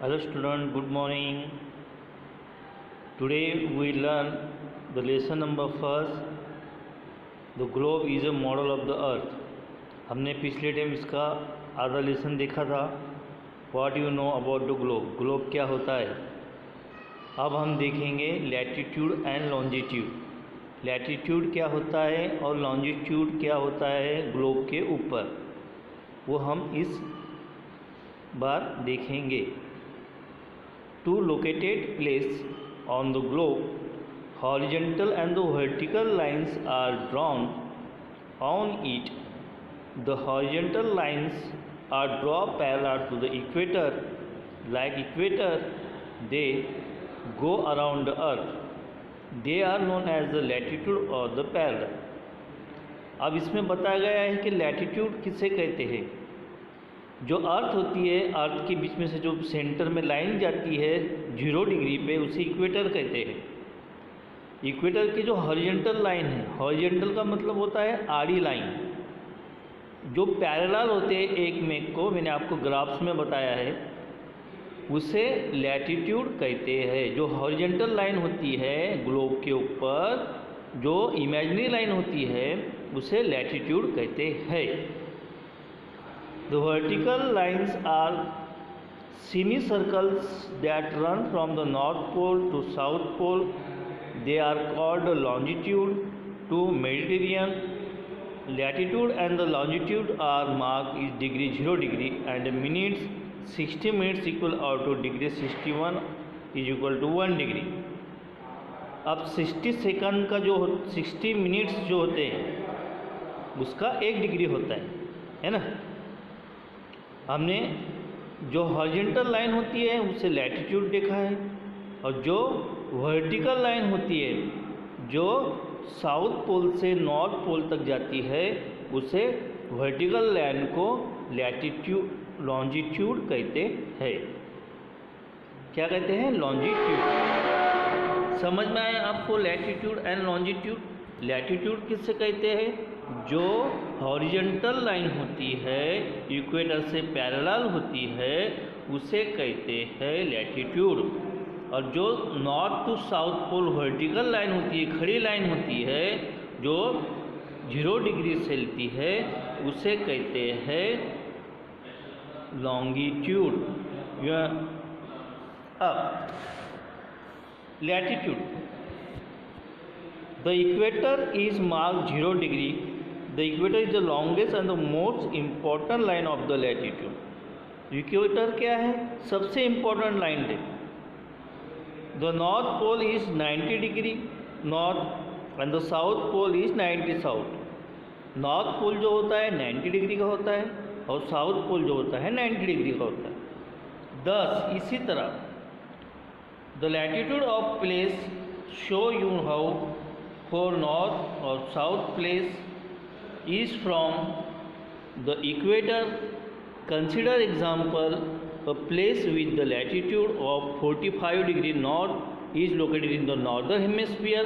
Hello student, good morning. Today we learn the lesson number first. The globe is a model of the earth. हमने पिछले time इसका आधा lesson देखा था. What you know about the globe? Globe क्या होता है. अब हम देखेंगे लैटिट्यूड एंड लॉन्जिट्यूड. लैटिट्यूड क्या होता है और लॉन्जिट्यूड क्या होता है ग्लोब के ऊपर, वो हम इस बार देखेंगे. Two located place on the globe, horizontal and the vertical lines are drawn on it. The horizontal lines are drawn parallel to the equator. Like equator, they go around the earth. They are known as the latitude or the parallel. अब इसमें बताया गया है कि latitude किसे कहते हैं. जो अर्थ होती है, अर्थ के बीच में से जो सेंटर में लाइन जाती है 0 डिग्री पे, उसे इक्वेटर कहते हैं. इक्वेटर की जो हॉरिजॉन्टल लाइन है, हॉरिजॉन्टल का मतलब होता है आड़ी लाइन, जो पैरेलल होते हैं एक में को, मैंने आपको ग्राफ्स में बताया है, उसे लैटिट्यूड कहते हैं. जो हॉरिजॉन्टल लाइन होती है ग्लोब के ऊपर, जो इमेजिनरी लाइन होती है, उसे लैटिट्यूड कहते हैं. The vertical lines are semicircles that run from the North Pole to South Pole. They are called longitude to Mediterranean. Latitude and the longitude are marked is degree 0 degree and minutes 60 minutes equal out to degree 61 is equal to 1 degree. अब 60 second का जो 60 minutes जो होते हैं उसका 1 degree होता है ना. हमने जो हॉरिजॉन्टल लाइन होती है उसे लैटिट्यूड देखा है, और जो वर्टिकल लाइन होती है जो साउथ पोल से नॉर्थ पोल तक जाती है, उसे वर्टिकल लाइन को लैटिट्यूड लॉन्जिट्यूड कहते हैं. क्या कहते हैं? लॉन्जिट्यूड. समझ में आया आपको लैटिट्यूड एंड लॉन्जिट्यूड. लैटिट्यूड किससे कहते हैं? जो हॉरिजॉन्टल लाइन होती है, इक्वेटर से पैरेलल होती है, उसे कहते हैं लैटिट्यूड. और जो north to south pole vertical line होती है, खड़ी लाइन होती है, जो 0 डिग्री से चलती है, उसे कहते हैं लॉन्गिट्यूड. अब latitude. The equator is marked 0 degree. The equator is the longest and the most important line of the latitude. Equator क्या है? सबसे इम्पोर्टेंट लाइन है. The north pole is 90 degree north and the south pole is 90 south. North pole जो होता है 90 degree का होता है और साउथ पोल जो होता है 90 डिग्री का होता है. 10 इसी तरह the latitude of place show you how for north or south place is from the equator. Consider example, a place with the latitude of 45 degree north is located in the northern hemisphere,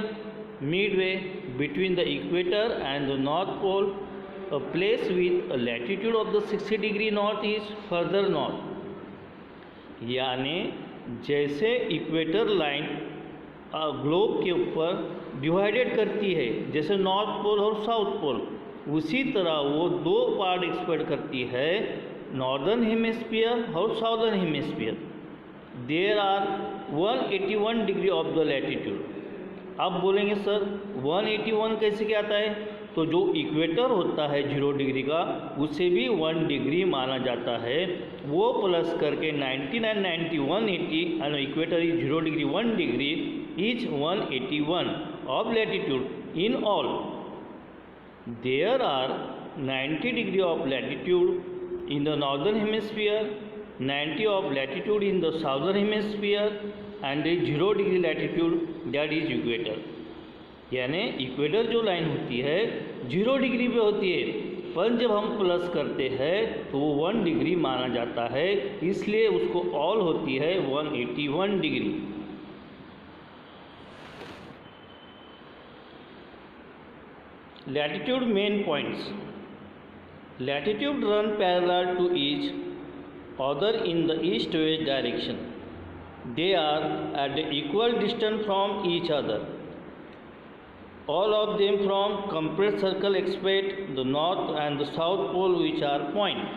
midway between the equator and the north pole. A place with a latitude of the 60 degree north is further north. यानी जैसे equator line globe के ऊपर divided करती है, जैसे north pole और south pole, उसी तरह वो 2 पार्ट एक्सपेक्ट करती है, नॉर्दर्न हेमिस्फीयर और southern hemisphere. There are 181 degree of the latitude. अब बोलेंगे सर 181 कैसे क्या आता है? तो जो इक्वेटर होता है 0 डिग्री का, उसे भी 1 डिग्री माना जाता है. वो प्लस करके 99, 90, 180 and equator is 0 degree 1 degree is 181 of latitude. In all, there are 90 degree of latitude in the northern hemisphere, 90 of latitude in the southern hemisphere and 0 degree latitude, that is equator. यानी equator जो line होती है 0 degree पे होती है, पर जब हम प्लस करते हैं तो वो 1 डिग्री माना जाता है, इसलिए उसको ऑल होती है 181 degree. Latitude main points. Latitude run parallel to each other in the east-west direction. They are at the equal distance from each other. All of them from compressed circle except the north and the south pole, which are point.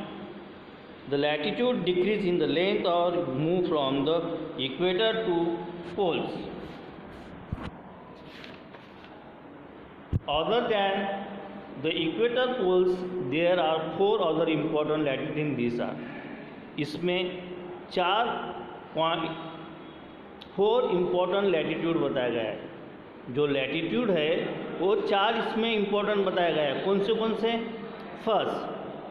The latitude decrease in the length or move from the equator to poles. Other than the equator poles, there are 4 other important latitude in these are. इसमें 4 important latitude बताया गया है। जो latitude है वो 4 इसमें important बताया गया है। कौन से? First,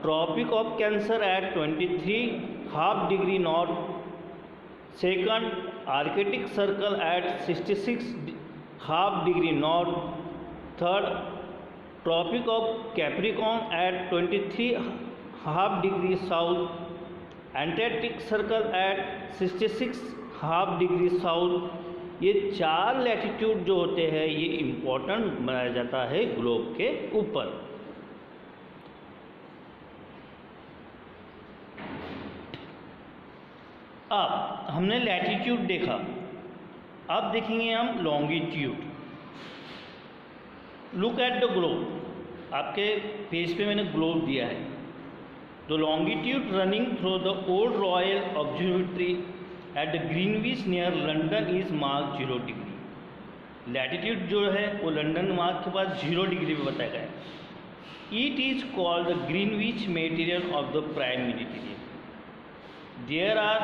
Tropic of Cancer at 23½ degree north. Second, Arctic Circle at 66½ degree north. Third, Tropic of Capricorn at 23½ degree south. Antarctic Circle at 66½ degree south. ये 4 लैटिट्यूड जो होते हैं ये इम्पोर्टेंट बनाया जाता है ग्लोब के ऊपर। अब हमने लैटिट्यूड देखा, अब देखेंगे हम longitude. Look at the globe. आपके पेज पे मैंने ग्लोब दिया है। The longitude running through the old royal observatory at the Greenwich near London is mark 0 degree. Latitude जो है वो लंदन मार्क के पास 0 डिग्री पे बताया गया है। It is called the Greenwich Meridian of the prime Mediterranean. There are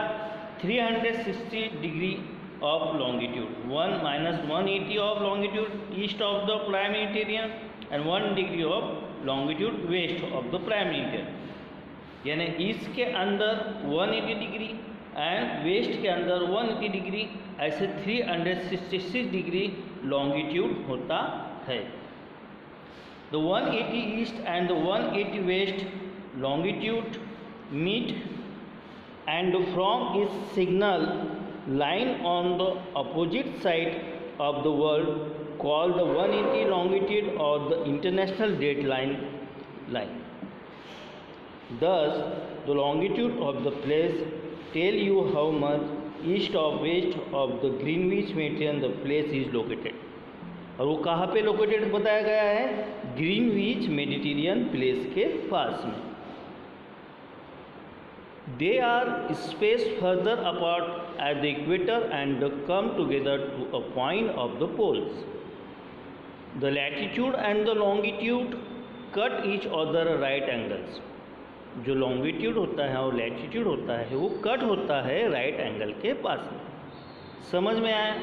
360 degree of longitude, 180 of longitude east of the prime meridian and 1 degree of longitude west of the prime meridian। यानी east के अंदर 180 degree and waste के अंदर 180 degree, ऐसे 366 degree longitude होता है। The 180 east and the 180 west longitude meet and from its signal line on the opposite side of the world called the 180 longitude or the international dateline line. Thus, the longitude of the place tell you how much east or west of the Greenwich Meridian the place is located. और वो कहाँ पे located बताया गया है? Greenwich Mediterranean place के पास में। They are spaced further apart at the equator and come together to a point of the poles. The latitude and the longitude cut each other right angles. जो longitude होता है और latitude होता है वो cut होता है राइट एंगल के पास में। समझ में आया?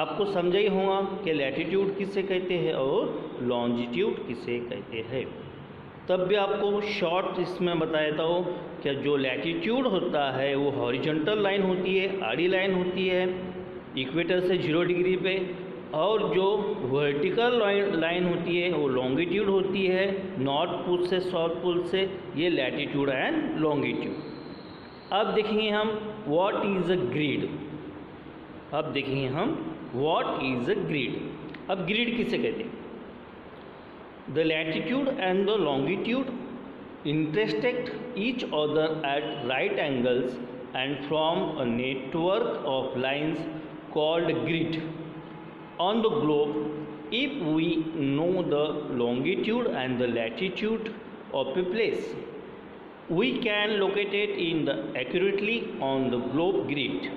आपको समझा ही होगा कि latitude किसे कहते हैं और longitude किसे कहते हैं। तब भी आपको शॉर्ट इसमें बता देता हूँ कि जो लैटिट्यूड होता है वो हॉरिजॉन्टल लाइन होती है, आड़ी लाइन होती है इक्वेटर से 0 डिग्री पे, और जो वर्टिकल लाइन होती है वो लॉन्गिट्यूड होती है नॉर्थ पोल से साउथ पोल से। ये लैटिट्यूड एंड लॉन्गिट्यूड। अब देखेंगे हम व्हाट इज़ अ ग्रिड। अब देखेंगे हम व्हाट इज़ अ ग्रिड। अब ग्रिड किसे कहते हैं? The latitude and the longitude intersect each other at right angles and form a network of lines called grid on the globe. If we know the longitude and the latitude of a place, we can locate it in the accurately on the globe grid.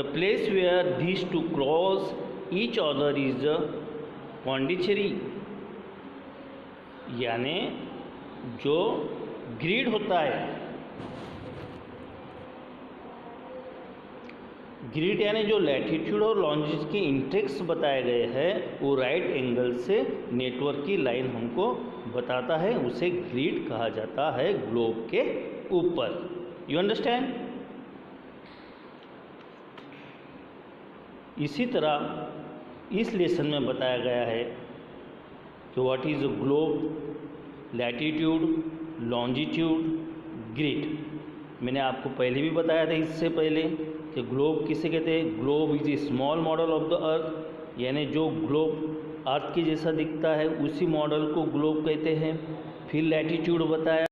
The place where these two cross each other is a Pondicherry। यानी जो grid होता है, grid यानी जो latitude और longitude के Intex बताए गए हैं वो राइट एंगल से नेटवर्क की लाइन हमको बताता है, उसे ग्रिड कहा जाता है ग्लोब के ऊपर। You understand? इसी तरह इस लेसन में बताया गया है कि what is a globe, latitude, longitude, grid. मैंने आपको पहले भी बताया था इससे पहले कि ग्लोब किसे कहते हैं? Globe is a small model of the earth, यानी जो ग्लोब अर्थ के जैसा दिखता है उसी मॉडल को ग्लोब कहते हैं। फिर लैटिट्यूड बताया।